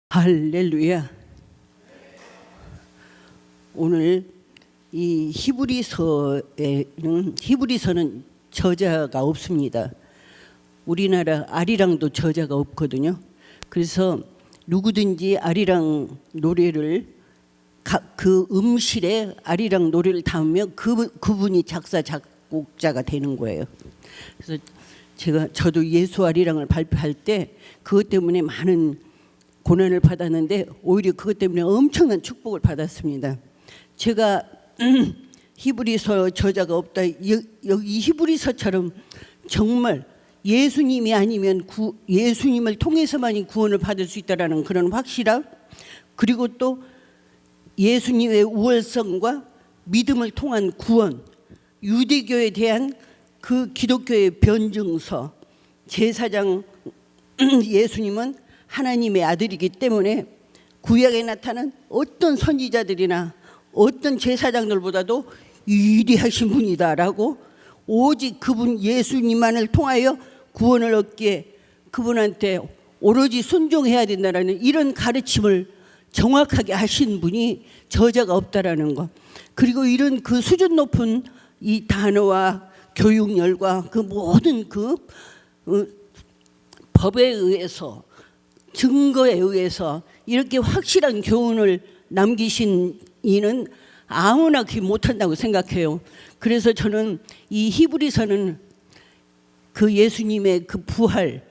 할렐루야. 오늘 이 히브리서는 저자가 없습니다. 우리나라 아리랑도 저자가 없거든요. 그래서 누구든지 아리랑 노래를 그 음실에 아리랑 노래를 담으면 그분이 작사 작곡자가 되는 거예요. 그래서 저도 예수 아리랑을 발표할 때 그것 때문에 많은 고난을 받았는데 오히려 그것 때문에 엄청난 축복을 받았습니다. 제가 히브리서 저자가 없다. 여기 히브리서처럼 정말 예수님이 아니면 예수님을 통해서만이 구원을 받을 수 있다라는 그런 확실함, 그리고 또 예수님의 우월성과 믿음을 통한 구원, 유대교에 대한 그 기독교의 변증서, 제사장 예수님은 하나님의 아들이기 때문에 구약에 나타난 어떤 선지자들이나 어떤 제사장들보다도 위대하신 분이다라고, 오직 그분 예수님만을 통하여 구원을 얻기에 그분한테 오로지 순종해야 된다라는 이런 가르침을 정확하게 하신 분이 저자가 없다라는 것, 그리고 이런 그 수준 높은 이 단어와 교육열과 그 모든 법에 의해서, 증거에 의해서 이렇게 확실한 교훈을 남기신 이는 아무나 못한다고 생각해요. 그래서 저는 이 히브리서는 그 예수님의 그 부활,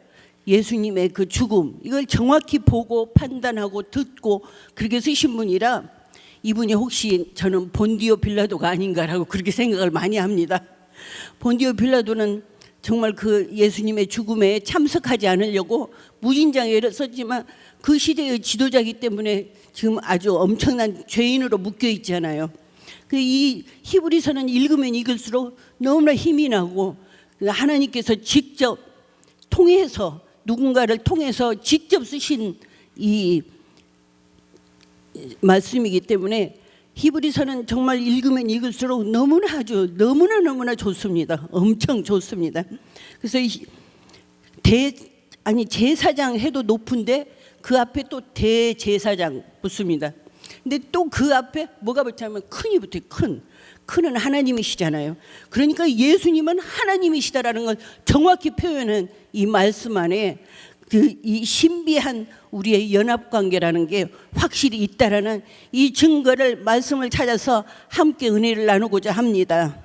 예수님의 그 죽음, 이걸 정확히 보고 판단하고 듣고 그렇게 쓰신 분이라, 이분이 혹시 저는 본디오 빌라도가 아닌가라고 그렇게 생각을 많이 합니다. 본디오 빌라도는 정말 그 예수님의 죽음에 참석하지 않으려고 무진장에 일어섰지만 그 시대의 지도자이기 때문에 지금 아주 엄청난 죄인으로 묶여 있잖아요. 이 히브리서는 읽으면 읽을수록 너무나 힘이 나고, 하나님께서 직접 통해서, 누군가를 통해서 직접 쓰신 이 말씀이기 때문에 히브리서는 정말 읽으면 읽을수록 너무나 좋습니다. 엄청 좋습니다. 그래서 제사장 해도 높은데 그 앞에 또 대제사장 붙습니다. 근데 또 그 앞에 뭐가 붙냐면 큰이 붙어요. 큰은 하나님이시잖아요. 그러니까 예수님은 하나님이시다라는 걸 정확히 표현한 이 말씀 안에 이 신비한 우리의 연합관계라는 게 확실히 있다라는 이 증거를, 말씀을 찾아서 함께 은혜를 나누고자 합니다.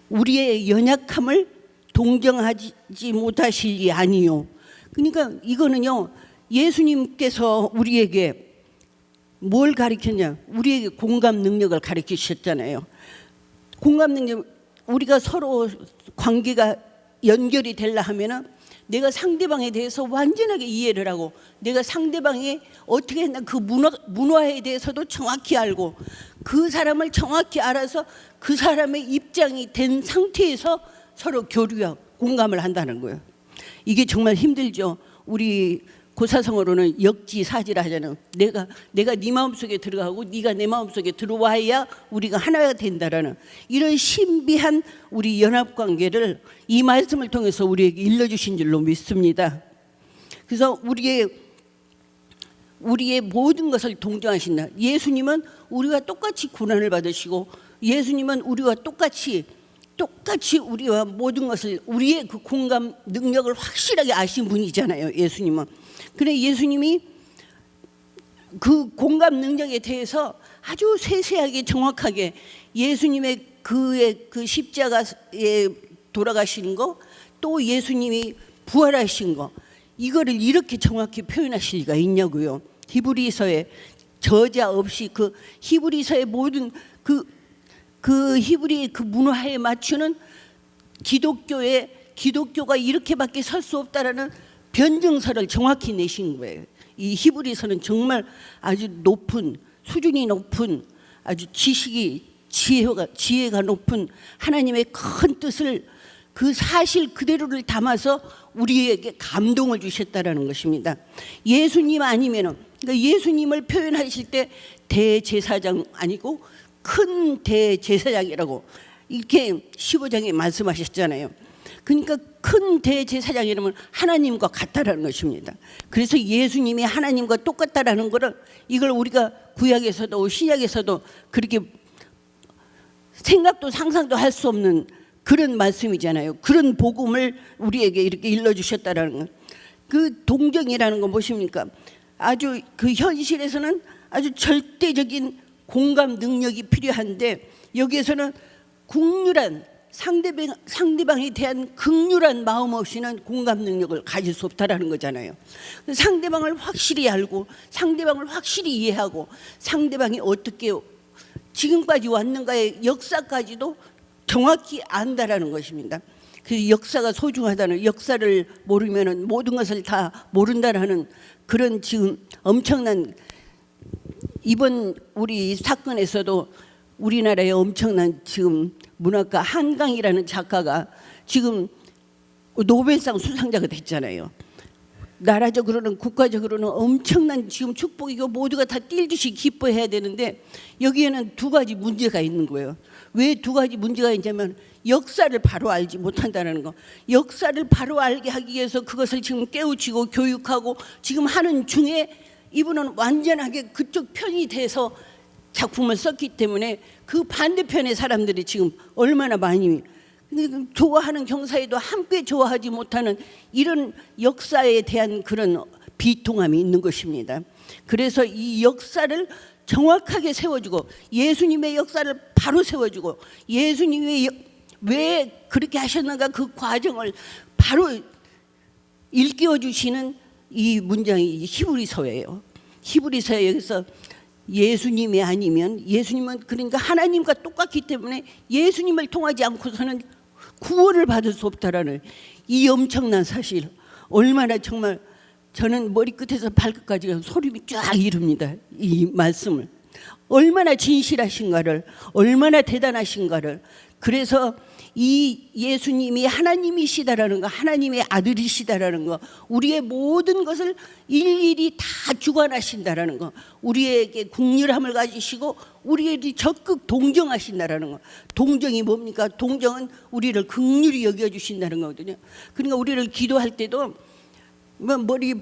우리의 연약함을 동정하지 못하시리 아니요. 그러니까 이거는요, 예수님께서 우리에게 뭘 가르쳤냐, 우리에게 공감 능력을 가르치셨잖아요. 공감 능력, 우리가 서로 관계가 연결이 되려 하면은 내가 상대방에 대해서 완전하게 이해를 하고, 내가 상대방이 어떻게 했나 그 문화에 대해서도 정확히 알고, 그 사람을 정확히 알아서 그 사람의 입장이 된 상태에서 서로 교류하고 공감을 한다는 거예요. 이게 정말 힘들죠. 우리 고사성어로는 역지사지라 하잖아요. 내가 네 마음속에 들어가고 네가 내 마음속에 들어와야 우리가 하나가 된다라는 이런 신비한 우리 연합관계를 이 말씀을 통해서 우리에게 일러주신 줄로 믿습니다. 그래서 우리의 모든 것을 동정하신다. 예수님은 우리와 똑같이 고난을 받으시고, 예수님은 우리와 똑같이 우리와 모든 것을, 우리의 그 공감 능력을 확실하게 아신 분이잖아요. 예수님은. 그래, 예수님이 그 공감 능력에 대해서 아주 세세하게 정확하게 예수님의 그의 그 십자가에 돌아가신 거, 또 예수님이 부활하신 거, 이거를 이렇게 정확히 표현하실 리가 있냐고요. 히브리서에 저자 없이 그 히브리서의 모든 그 히브리 그 문화에 맞추는 기독교가 이렇게밖에 설 수 없다라는 변증서를 정확히 내신 거예요. 이 히브리서는 정말 아주 높은, 수준이 높은, 아주 지혜가 높은 하나님의 큰 뜻을, 그 사실 그대로를 담아서 우리에게 감동을 주셨다라는 것입니다. 예수님 아니면은, 그러니까 예수님을 표현하실 때 대제사장 아니고 큰 대제사장이라고 이렇게 15장에 말씀하셨잖아요. 그러니까 큰 대제사장 이름은 하나님과 같다라는 것입니다. 그래서 예수님이 하나님과 똑같다라는 거를 이걸 우리가 구약에서도 신약에서도 그렇게 생각도 상상도 할 수 없는 그런 말씀이잖아요. 그런 복음을 우리에게 이렇게 일러주셨다라는 것. 그 동정이라는 건 무엇입니까? 아주 그 현실에서는 아주 절대적인 공감 능력이 필요한데 여기에서는 국률한 상대방에 대한 극률한 마음 없이는 공감 능력을 가질 수 없다라는 거잖아요. 상대방을 확실히 알고 상대방을 확실히 이해하고 상대방이 어떻게 지금까지 왔는가의 역사까지도 정확히 안다라는 것입니다. 그래서 역사가 소중하다는, 역사를 모르면은 모든 것을 다 모른다라는 그런 지금 엄청난, 이번 우리 사건에서도 우리나라의 엄청난 지금 문학가 한강이라는 작가가 지금 노벨상 수상자가 됐잖아요. 나라적으로는 국가적으로는 엄청난 지금 축복이고 모두가 다 뛸듯이 기뻐해야 되는데 여기에는 두 가지 문제가 있는 거예요. 왜 두 가지 문제가 있냐면 역사를 바로 알지 못한다는 거. 역사를 바로 알게 하기 위해서 그것을 지금 깨우치고 교육하고 지금 하는 중에 이분은 완전하게 그쪽 편이 돼서 작품을 썼기 때문에 그 반대편의 사람들이 지금 얼마나 많이 좋아하는 경사에도 함께 좋아하지 못하는 이런 역사에 대한 그런 비통함이 있는 것입니다. 그래서 이 역사를 정확하게 세워주고 예수님의 역사를 바로 세워주고 예수님이 왜 그렇게 하셨는가 그 과정을 바로 일깨워 주시는 이 문장이 히브리서예요. 히브리서에 여기서 예수님이 아니면 예수님은 그러니까 하나님과 똑같기 때문에 예수님을 통하지 않고서는 구원을 받을 수 없다라는 이 엄청난 사실, 얼마나 정말 저는 머리끝에서 발끝까지 소름이 쫙 이릅니다. 이 말씀을 얼마나 진실하신가를, 얼마나 대단하신가를. 그래서 이 예수님이 하나님이시다라는 거, 하나님의 아들이시다라는 거, 우리의 모든 것을 일일이 다 주관하신다라는 거, 우리에게 국률함을 가지시고 우리에게 적극 동정하신다라는 거. 동정이 뭡니까? 동정은 우리를 긍휼히 여겨주신다는 거거든요. 그러니까 우리를 기도할 때도 뭐 머리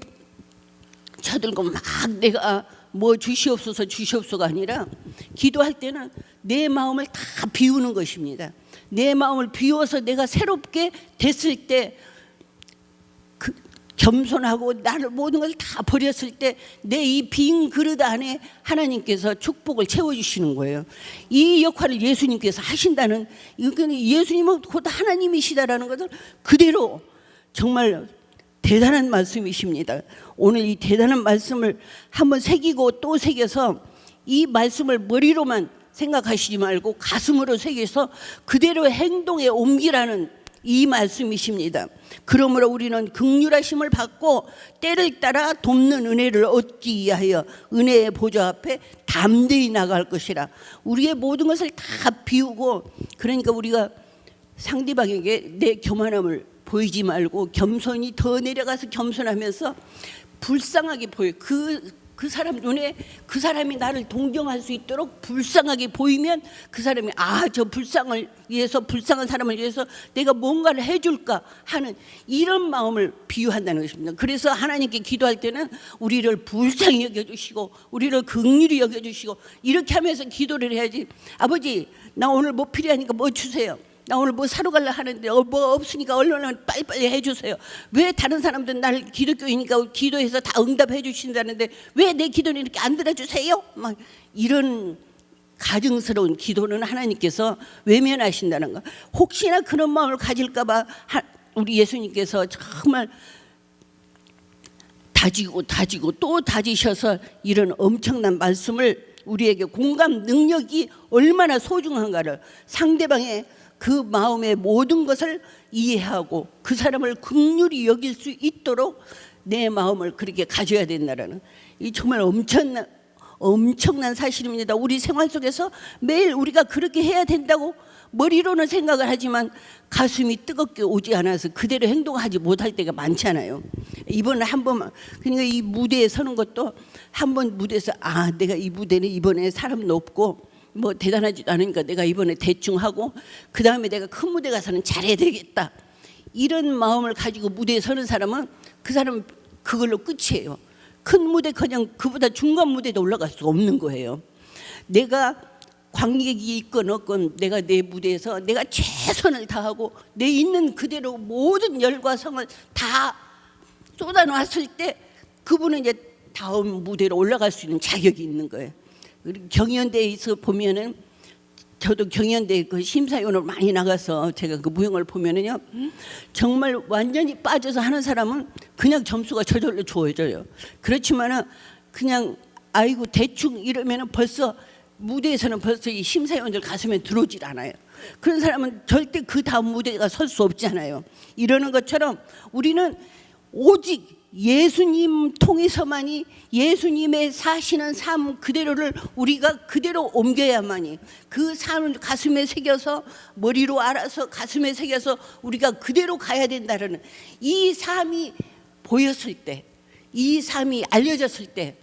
쳐들고 막 내가 뭐 주시옵소서 주시옵소서가 아니라 기도할 때는 내 마음을 다 비우는 것입니다. 내 마음을 비워서 내가 새롭게 됐을 때 겸손하고 나를 모든 걸 다 버렸을 때 내 이 빈 그릇 안에 하나님께서 축복을 채워주시는 거예요. 이 역할을 예수님께서 하신다는, 예수님은 곧 하나님이시다라는 것을 그대로 정말 대단한 말씀이십니다. 오늘 이 대단한 말씀을 한번 새기고 또 새겨서 이 말씀을 머리로만 생각하시지 말고 가슴으로 새겨서 그대로 행동에 옮기라는 이 말씀이십니다. 그러므로 우리는 긍휼하심을 받고 때를 따라 돕는 은혜를 얻기 위하여 은혜의 보좌 앞에 담대히 나갈 것이라. 우리의 모든 것을 다 비우고, 그러니까 우리가 상대방에게 내 교만함을 보이지 말고 겸손히 더 내려가서 겸손하면서 불쌍하게 보여. 그 사람 눈에 그 사람이 나를 동정할 수 있도록 불쌍하게 보이면 그 사람이 저 불쌍을 위해서, 불쌍한 사람을 위해서 내가 뭔가를 해줄까 하는 이런 마음을 비유한다는 것입니다. 그래서 하나님께 기도할 때는 우리를 불쌍히 여겨주시고 우리를 긍휼히 여겨주시고 이렇게 하면서 기도를 해야지. 아버지, 나 오늘 뭐 필요하니까 뭐 주세요. 나 오늘 뭐 사러 가려 하는데 뭐 없으니까 얼른 빨리빨리 해주세요. 왜 다른 사람들은 나를 기독교이니까 기도해서 다 응답해 주신다는데 왜 내 기도는 이렇게 안 들어주세요? 막 이런 가증스러운 기도는 하나님께서 외면하신다는 거. 혹시나 그런 마음을 가질까 봐 우리 예수님께서 정말 다지고 또 다지셔서 이런 엄청난 말씀을 우리에게 공감 능력이 얼마나 소중한가를, 상대방의 그 마음의 모든 것을 이해하고 그 사람을 긍휼히 여길 수 있도록 내 마음을 그렇게 가져야 된다는, 이 정말 엄청난 사실입니다. 우리 생활 속에서 매일 우리가 그렇게 해야 된다고 머리로는 생각을 하지만 가슴이 뜨겁게 오지 않아서 그대로 행동하지 못할 때가 많잖아요. 이번에 한 번만, 그러니까 이 무대에 서는 것도 한 번 무대에서 내가 이 무대는 이번에 사람도 없고 뭐 대단하지도 않으니까 내가 이번에 대충 하고 그 다음에 내가 큰 무대 가서는 잘해야 되겠다. 이런 마음을 가지고 무대에 서는 사람은 그 사람은 그걸로 끝이에요. 큰 무대 그냥 그보다 중간 무대도 올라갈 수 없는 거예요. 내가 관객이 있건 없건 내가 내 무대에서 내가 최선을 다하고 내 있는 그대로 모든 열과 성을 다 쏟아놨을 때 그분은 이제 다음 무대로 올라갈 수 있는 자격이 있는 거예요. 경연대에서 보면은 저도 경연대 그 심사위원으로 많이 나가서 제가 그 무용을 보면은요 정말 완전히 빠져서 하는 사람은 그냥 점수가 저절로 주어져요. 그렇지만은 그냥 아이고 대충 이러면은 벌써 무대에서는 벌써 이 심사위원들 가슴에 들어오질 않아요. 그런 사람은 절대 그 다음 무대가 설 수 없잖아요. 이러는 것처럼 우리는 오직 예수님 통해서만이 예수님의 사시는 삶 그대로를 우리가 그대로 옮겨야만이 그 삶을 가슴에 새겨서 머리로 알아서 가슴에 새겨서 우리가 그대로 가야 된다는 이 삶이 보였을 때, 이 삶이 알려졌을 때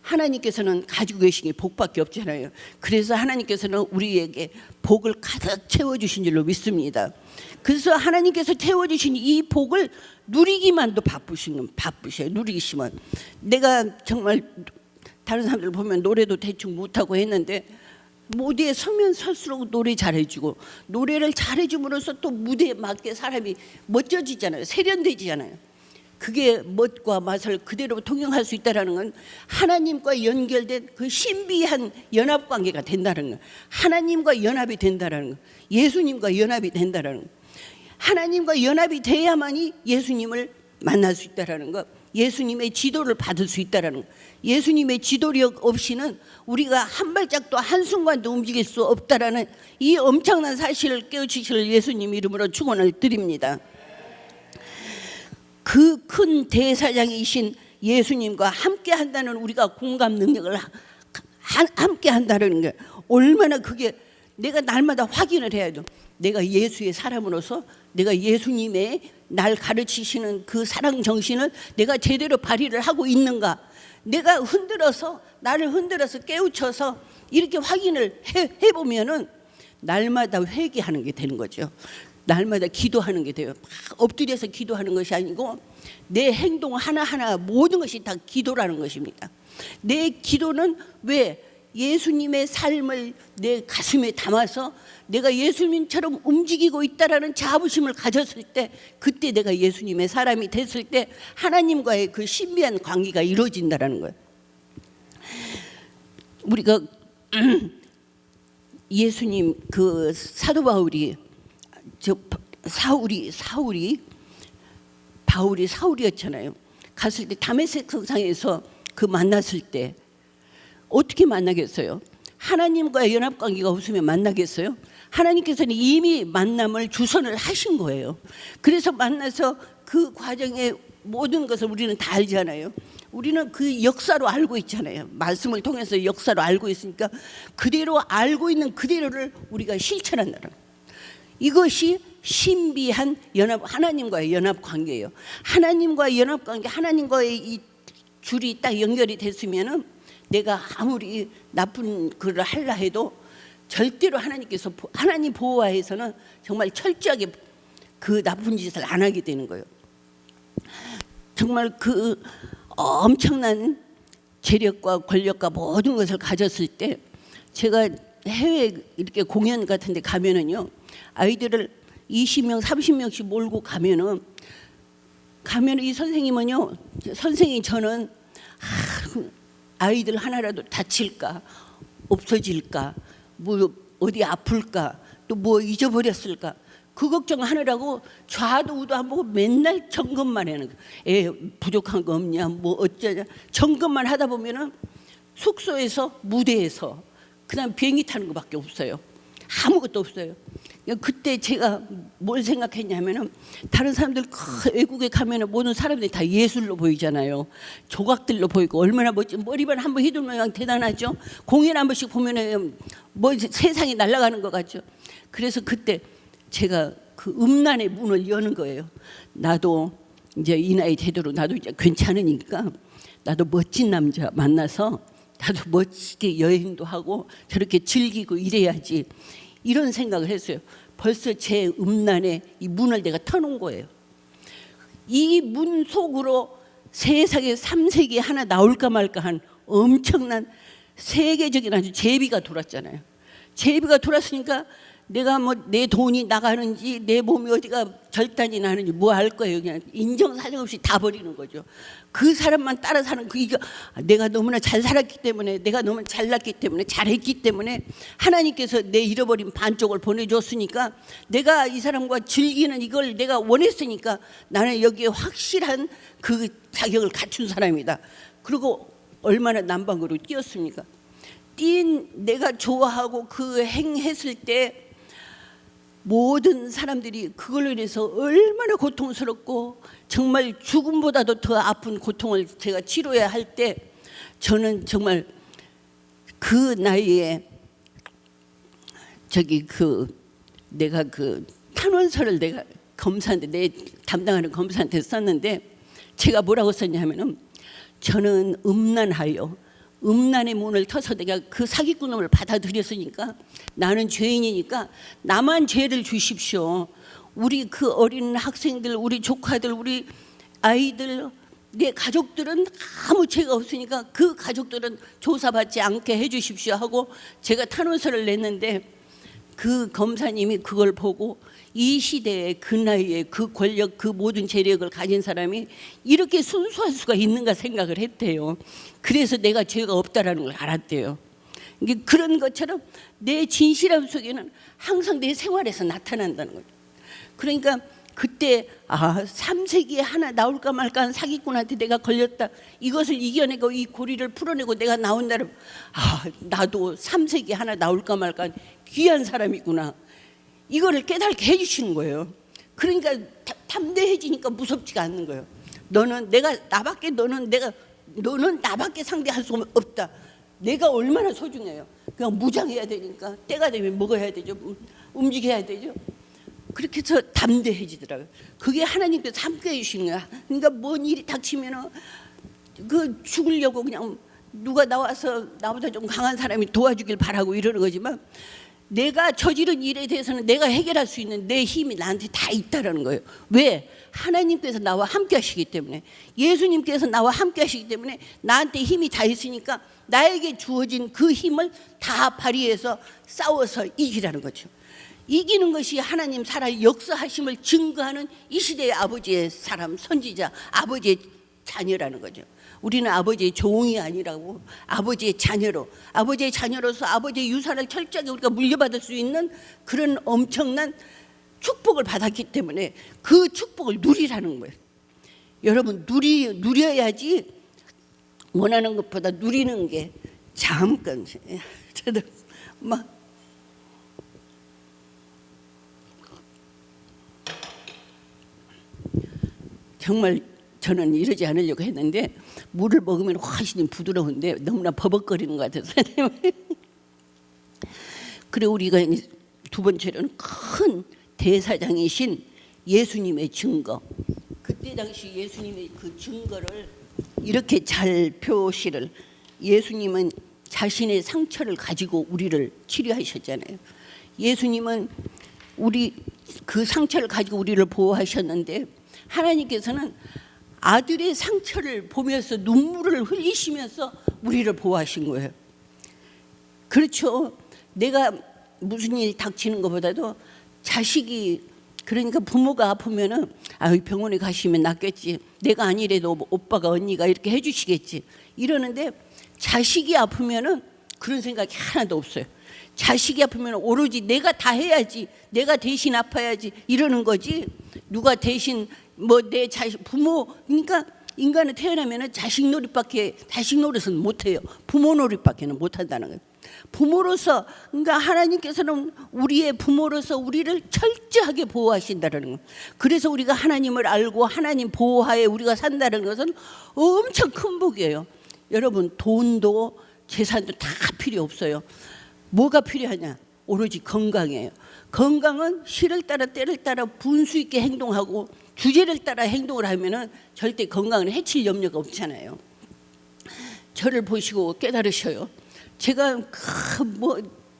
하나님께서는 가지고 계신 게 복밖에 없잖아요. 그래서 하나님께서는 우리에게 복을 가득 채워주신 줄로 믿습니다. 그래서 하나님께서 채워주신 이 복을 누리기만도 바쁘셔요. 누리기만. 내가 정말 다른 사람들 보면 노래도 대충 못하고 했는데 무대에 서면 설수록 노래 잘해주고 노래를 잘해줌으로써 또 무대에 맞게 사람이 멋져지잖아요. 세련되지잖아요. 그게 멋과 맛을 그대로 통용할 수 있다는 건 하나님과 연결된 그 신비한 연합관계가 된다는 거예요. 하나님과 연합이 된다는 거예요. 예수님과 연합이 된다는 거예요. 하나님과 연합이 돼야만이 예수님을 만날 수 있다는 것, 예수님의 지도를 받을 수 있다는 것. 예수님의 지도력 없이는 우리가 한 발짝도 한순간도 움직일 수 없다라는 이 엄청난 사실을 깨우치실 예수님 이름으로 축원을 드립니다. 그 큰 대사장이신 예수님과 함께 한다는 우리가 공감 능력을 함께 한다는 게 얼마나 그게 내가 날마다 확인을 해야 돼. 내가 예수의 사람으로서 내가 예수님의 날 가르치시는 그 사랑 정신을 내가 제대로 발휘를 하고 있는가. 내가 나를 흔들어서 깨우쳐서 이렇게 확인을 해보면은 날마다 회개하는 게 되는 거죠. 날마다 기도하는 게 돼요. 막 엎드려서 기도하는 것이 아니고 내 행동 하나하나 모든 것이 다 기도라는 것입니다. 내 기도는 왜 예수님의 삶을 내 가슴에 담아서 내가 예수님처럼 움직이고 있다라는 자부심을 가졌을 때 그때 내가 예수님의 사람이 됐을 때 하나님과의 그 신비한 관계가 이루어진다라는 거예요. 우리가 예수님 그 사도 바울이 사울이었잖아요. 갔을 때 다메섹 성상에서 그 만났을 때 어떻게 만나겠어요? 하나님과의 연합관계가 없으면 만나겠어요? 하나님께서는 이미 만남을 주선을 하신 거예요. 그래서 만나서 그 과정의 모든 것을 우리는 다 알잖아요. 우리는 그 역사로 알고 있잖아요. 말씀을 통해서 역사로 알고 있으니까 그대로 알고 있는 그대로를 우리가 실천한다는 거예요. 이것이 신비한 하나님과의 연합관계예요. 하나님과의 연합관계, 하나님과의 이 줄이 딱 연결이 됐으면은 내가 아무리 나쁜 글을 하려 해도 절대로 하나님 보호하에서는 정말 철저하게 그 나쁜 짓을 안 하게 되는 거예요. 정말 그 엄청난 재력과 권력과 모든 것을 가졌을 때 제가 해외 이렇게 공연 같은 데 가면은요 아이들을 20명 30명씩 몰고 가면은 이 선생님은요 선생님 저는 아이들 하나라도 다칠까 없어질까 뭐 어디 아플까 또 뭐 잊어버렸을까 그 걱정하느라고 좌도 우도 안 보고 맨날 점검만 하는 거예요. 애 부족한 거 없냐 뭐 어쩌냐 점검만 하다 보면은 숙소에서 무대에서 그다음 비행기 타는 것밖에 없어요. 아무것도 없어요. 그때 제가 뭘 생각했냐면은 다른 사람들 외국에 가면은 모든 사람들이 다 예술로 보이잖아요. 조각들로 보이고 얼마나 멋진 머리만 한번 휘둘면 대단하죠. 공연 한 번씩 보면은 뭐 세상이 날아가는 것 같죠. 그래서 그때 제가 그 음란의 문을 여는 거예요. 나도 이제 이 나이 되도록 나도 이제 괜찮으니까 나도 멋진 남자 만나서 나도 멋지게 여행도 하고 저렇게 즐기고 이래야지 이런 생각을 했어요. 벌써 제 음란의 이 문을 내가 터놓은 거예요. 이 문 속으로 세상에 3세기 하나 나올까 말까 한 엄청난 세계적인 아주 제비가 돌았잖아요. 제비가 돌았으니까 내가 뭐 내 돈이 나가는지 내 몸이 어디가 절단이 나는지 뭐 할 거예요. 그냥 인정사정 없이 다 버리는 거죠. 그 사람만 따라 사는 이거 내가 너무나 잘 살았기 때문에, 내가 너무 잘났기 때문에, 잘했기 때문에 하나님께서 내 잃어버린 반쪽을 보내줬으니까 내가 이 사람과 즐기는 이걸 내가 원했으니까 나는 여기에 확실한 그 자격을 갖춘 사람이다. 그리고 얼마나 남방으로 뛰었습니까? 뛴 내가 좋아하고 그 행했을 때 모든 사람들이 그걸로 인해서 얼마나 고통스럽고 정말 죽음보다도 더 아픈 고통을 제가 치료해야 할 때 저는 정말 그 나이에 내가 그 탄원서를 내가 검사한테 내 담당하는 검사한테 썼는데 제가 뭐라고 썼냐면은 저는 음란의 문을 터서 내가 그 사기꾼을 받아들였으니까 나는 죄인이니까 나만 죄를 주십시오. 우리 그 어린 학생들, 우리 조카들, 우리 아이들, 내 가족들은 아무 죄가 없으니까 그 가족들은 조사받지 않게 해주십시오 하고 제가 탄원서를 냈는데 그 검사님이 그걸 보고 이 시대에 그 나이에 그 권력, 그 모든 재력을 가진 사람이 이렇게 순수할 수가 있는가 생각을 했대요. 그래서 내가 죄가 없다라는 걸 알았대요. 그런 것처럼 내 진실함 속에는 항상 내 생활에서 나타난다는 거죠. 그러니까 그때 3세기에 하나 나올까 말까 한 사기꾼한테 내가 걸렸다. 이것을 이겨내고 이 고리를 풀어내고 내가 나온다면 나도 3세기에 하나 나올까 말까 한 귀한 사람이구나. 이거를 깨닫게 해주시는 거예요. 그러니까 담대해지니까 무섭지가 않는 거예요. 너는 나밖에 상대할 수 없다. 내가 얼마나 소중해요. 그냥 무장해야 되니까 때가 되면 먹어야 되죠. 움직여야 되죠. 그렇게 해서 담대해지더라고요. 그게 하나님께서 함께 해주시는 거야. 그러니까 뭔 일이 닥치면 그 죽으려고 그냥 누가 나와서 나보다 좀 강한 사람이 도와주길 바라고 이러는 거지만 내가 저지른 일에 대해서는 내가 해결할 수 있는 내 힘이 나한테 다 있다라는 거예요. 왜? 하나님께서 나와 함께 하시기 때문에, 예수님께서 나와 함께 하시기 때문에 나한테 힘이 다 있으니까 나에게 주어진 그 힘을 다 발휘해서 싸워서 이기라는 거죠. 이기는 것이 하나님 살아 역사하심을 증거하는 이 시대의 아버지의 사람, 선지자, 아버지의 자녀라는 거죠. 우리는 아버지의 종이 아니라고, 아버지의 자녀로서 아버지의 유산을 철저하게 우리가 물려받을 수 있는 그런 엄청난 축복을 받았기 때문에 그 축복을 누리라는 거예요. 여러분 누려야지. 원하는 것보다 누리는 게 잠깐 저도 막 정말 저는 이러지 않으려고 했는데 물을 먹으면 훨씬 부드러운데 너무나 버벅거리는 것 같아서 그리고 우리가 두 번째로는 큰 대사장이신 예수님의 증거. 그때 당시 예수님의 그 증거를 이렇게 잘 표시를, 예수님은 자신의 상처를 가지고 우리를 치료하셨잖아요. 예수님은 우리 그 상처를 가지고 우리를 보호하셨는데 하나님께서는 아들의 상처를 보면서 눈물을 흘리시면서 우리를 보호하신 거예요. 그렇죠. 내가 무슨 일이 닥치는 것보다도 자식이, 그러니까 부모가 아프면은 병원에 가시면 낫겠지, 내가 아니래도 오빠가 언니가 이렇게 해주시겠지 이러는데, 자식이 아프면은 그런 생각이 하나도 없어요. 자식이 아프면 오로지 내가 다 해야지, 내가 대신 아파야지 이러는 거지, 누가 대신 내 자식, 부모, 그러니까 인간은 태어나면은 자식 노릇은 못해요. 부모 노릇밖에는 못한다는 거예요. 부모로서, 그러니까 하나님께서는 우리의 부모로서 우리를 철저하게 보호하신다는 거예요. 그래서 우리가 하나님을 알고 하나님 보호하에 우리가 산다는 것은 엄청 큰 복이에요. 여러분, 돈도 재산도 다 필요 없어요. 뭐가 필요하냐? 오로지 건강이에요. 건강은 시를 따라 때를 따라 분수 있게 행동하고 주제를 따라 행동을 하면은 절대 건강을 해칠 염려가 없잖아요. 저를 보시고 깨달으셔요. 제가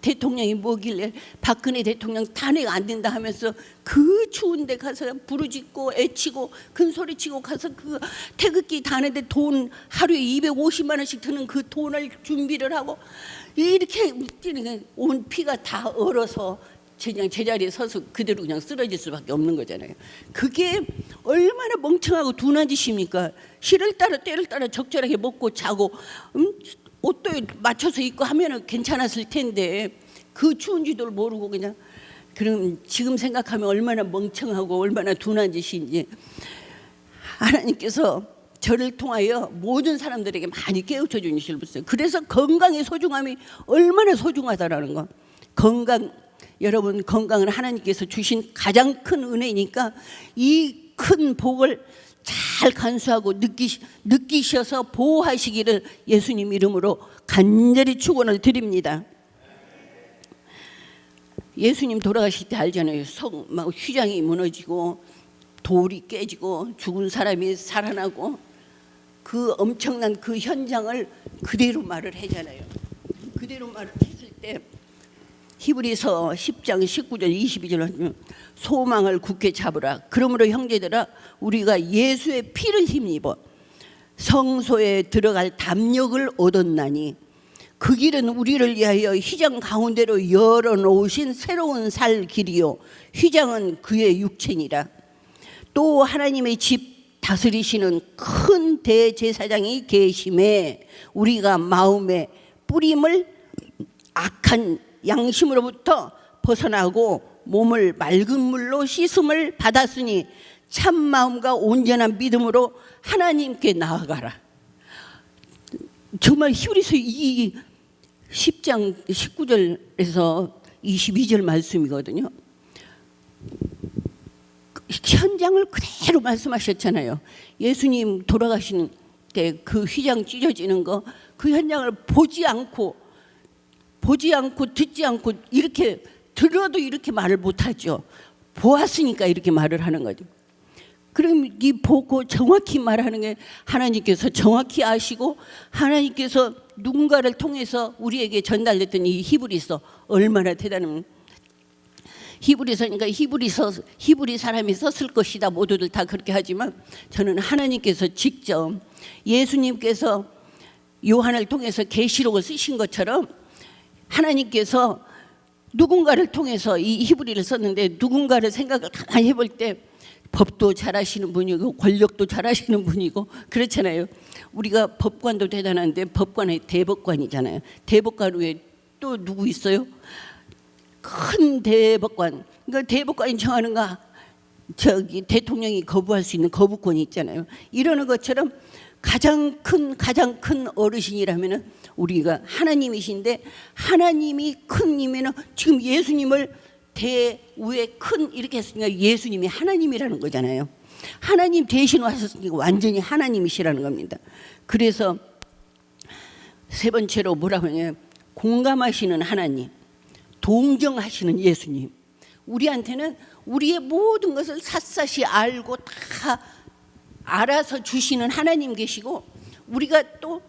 대통령이 뭐길래 박근혜 대통령 탄핵 안 된다 하면서 그 추운 데 가서 부르짖고 애치고 큰소리치고 가서 그 태극기 다는데 돈 하루에 250만 원씩 드는 그 돈을 준비를 하고 이렇게 온 피가 다 얼어서 그냥 제자리에 서서 그대로 그냥 쓰러질 수밖에 없는 거잖아요. 그게 얼마나 멍청하고 둔한 짓입니까? 시를 따라 때를 따라 적절하게 먹고 자고 옷도 맞춰서 입고 하면은 괜찮았을 텐데 그 추운 줄도 모르고 그냥. 그럼 지금 생각하면 얼마나 멍청하고 얼마나 둔한 짓인지. 하나님께서 저를 통하여 모든 사람들에게 많이 깨우쳐 주시셨어요. 그래서 건강의 소중함이 얼마나 소중하다라는 거. 건강, 여러분 건강은 하나님께서 주신 가장 큰 은혜니까 이 큰 복을 잘 간수하고 느끼셔서 보호하시기를 예수님 이름으로 간절히 축원을 드립니다. 예수님 돌아가실 때 알잖아요. 막 휘장이 무너지고 돌이 깨지고 죽은 사람이 살아나고 그 엄청난 그 현장을 그대로 말을 하잖아요. 그대로 말을 했을 때 히브리서 10장 19절 22절 소망을 굳게 잡으라. 그러므로 형제들아 우리가 예수의 피를 힘입어 성소에 들어갈 담력을 얻었나니 그 길은 우리를 위하여 휘장 가운데로 열어놓으신 새로운 살 길이요 휘장은 그의 육체니라. 또 하나님의 집 다스리시는 큰 대제사장이 계심에 우리가 마음에 뿌림을 악한 양심으로부터 벗어나고 몸을 맑은 물로 씻음을 받았으니 참 마음과 온전한 믿음으로 하나님께 나아가라. 정말 히브리서 이 10장 19절에서 22절 말씀이거든요. 현장을 그대로 말씀하셨잖아요. 예수님 돌아가시는 때 그 휘장 찢어지는 거 그 현장을 보지 않고 듣지 않고 이렇게 들어도 이렇게 말을 못하죠. 보았으니까 이렇게 말을 하는 거죠. 그럼 이 보고 정확히 말하는 게 하나님께서 정확히 아시고 하나님께서 누군가를 통해서 우리에게 전달됐던 이 히브리서 얼마나 대단한 히브리서니까 히브리 사람이 썼을 것이다. 모두들 다 그렇게 하지만 저는 하나님께서 직접 예수님께서 요한을 통해서 계시록을 쓰신 것처럼 하나님께서 누군가를 통해서 이 히브리를 썼는데 누군가를 생각을 가만히 해볼 때 법도 잘하시는 분이고 권력도 잘하시는 분이고 그렇잖아요. 우리가 법관도 대단한데 법관의 대법관이잖아요. 대법관 외에 또 누구 있어요? 큰 대법관. 그러니까 대법관이 정하는가 저기 대통령이 거부할 수 있는 거부권이 있잖아요. 이러는 것처럼 가장 큰 어르신이라면은 우리가 하나님이신데 하나님이 큰 이면은 지금 예수님을 대우에 큰 이렇게 했으니까 예수님이 하나님이라는 거잖아요. 하나님 대신 하셨으니까 완전히 하나님이시라는 겁니다. 그래서 세 번째로 뭐라고 하냐면 공감하시는 하나님, 동정하시는 예수님. 우리한테는 우리의 모든 것을 샅샅이 알고 다 알아서 주시는 하나님 계시고 우리가 또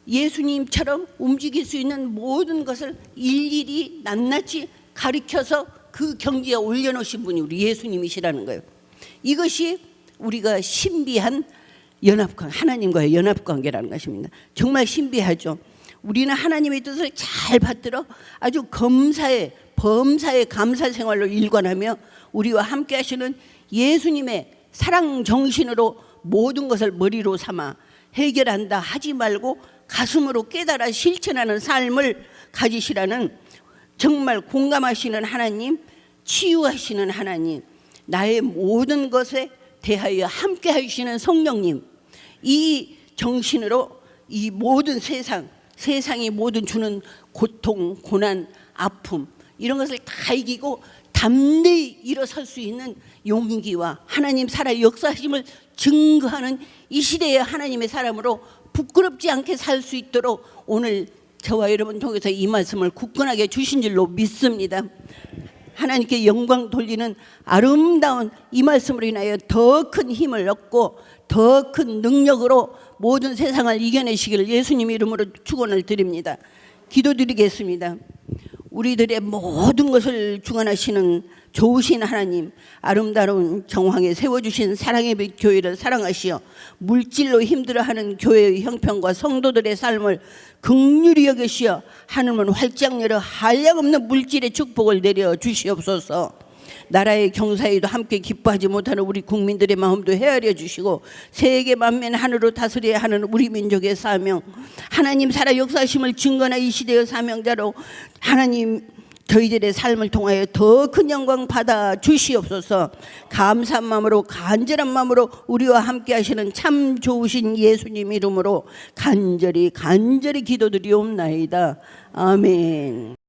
예수님처럼 움직일 수 있는 모든 것을 일일이 낱낱이 가르쳐서 그 경지에 올려놓으신 분이 우리 예수님이시라는 거예요. 이것이 우리가 신비한 하나님과의 연합관계라는 것입니다. 정말 신비하죠. 우리는 하나님의 뜻을 잘 받들어 아주 범사의 감사 생활로 일관하며 우리와 함께 하시는 예수님의 사랑 정신으로 모든 것을 머리로 삼아 해결한다 하지 말고 가슴으로 깨달아 실천하는 삶을 가지시라는 정말 공감하시는 하나님, 치유하시는 하나님, 나의 모든 것에 대하여 함께 하시는 성령님, 이 정신으로 이 모든 세상이 모든 주는 고통, 고난, 아픔 이런 것을 다 이기고 담대히 일어설 수 있는 용기와 하나님 살아 역사하심을 증거하는 이 시대의 하나님의 사람으로 부끄럽지 않게 살 수 있도록 오늘 저와 여러분 통해서 이 말씀을 굳건하게 주신 줄로 믿습니다. 하나님께 영광 돌리는 아름다운 이 말씀으로 인하여 더 큰 힘을 얻고 더 큰 능력으로 모든 세상을 이겨내시기를 예수님 이름으로 축원을 드립니다. 기도드리겠습니다. 우리들의 모든 것을 주관하시는 좋으신 하나님, 아름다운 정황에 세워주신 사랑의 빛 교회를 사랑하시어 물질로 힘들어하는 교회의 형편과 성도들의 삶을 긍휼히 여기시어 하늘문 활짝 열어 한량없는 물질의 축복을 내려 주시옵소서. 나라의 경사에도 함께 기뻐하지 못하는 우리 국민들의 마음도 헤아려 주시고 세계 만면 하늘로 다스려야 하는 우리 민족의 사명, 하나님 살아 역사심을 증거하는 이 시대의 사명자로 하나님 저희들의 삶을 통하여 더 큰 영광 받아 주시옵소서. 감사한 마음으로 간절한 마음으로 우리와 함께 하시는 참 좋으신 예수님 이름으로 간절히 기도드리옵나이다. 아멘.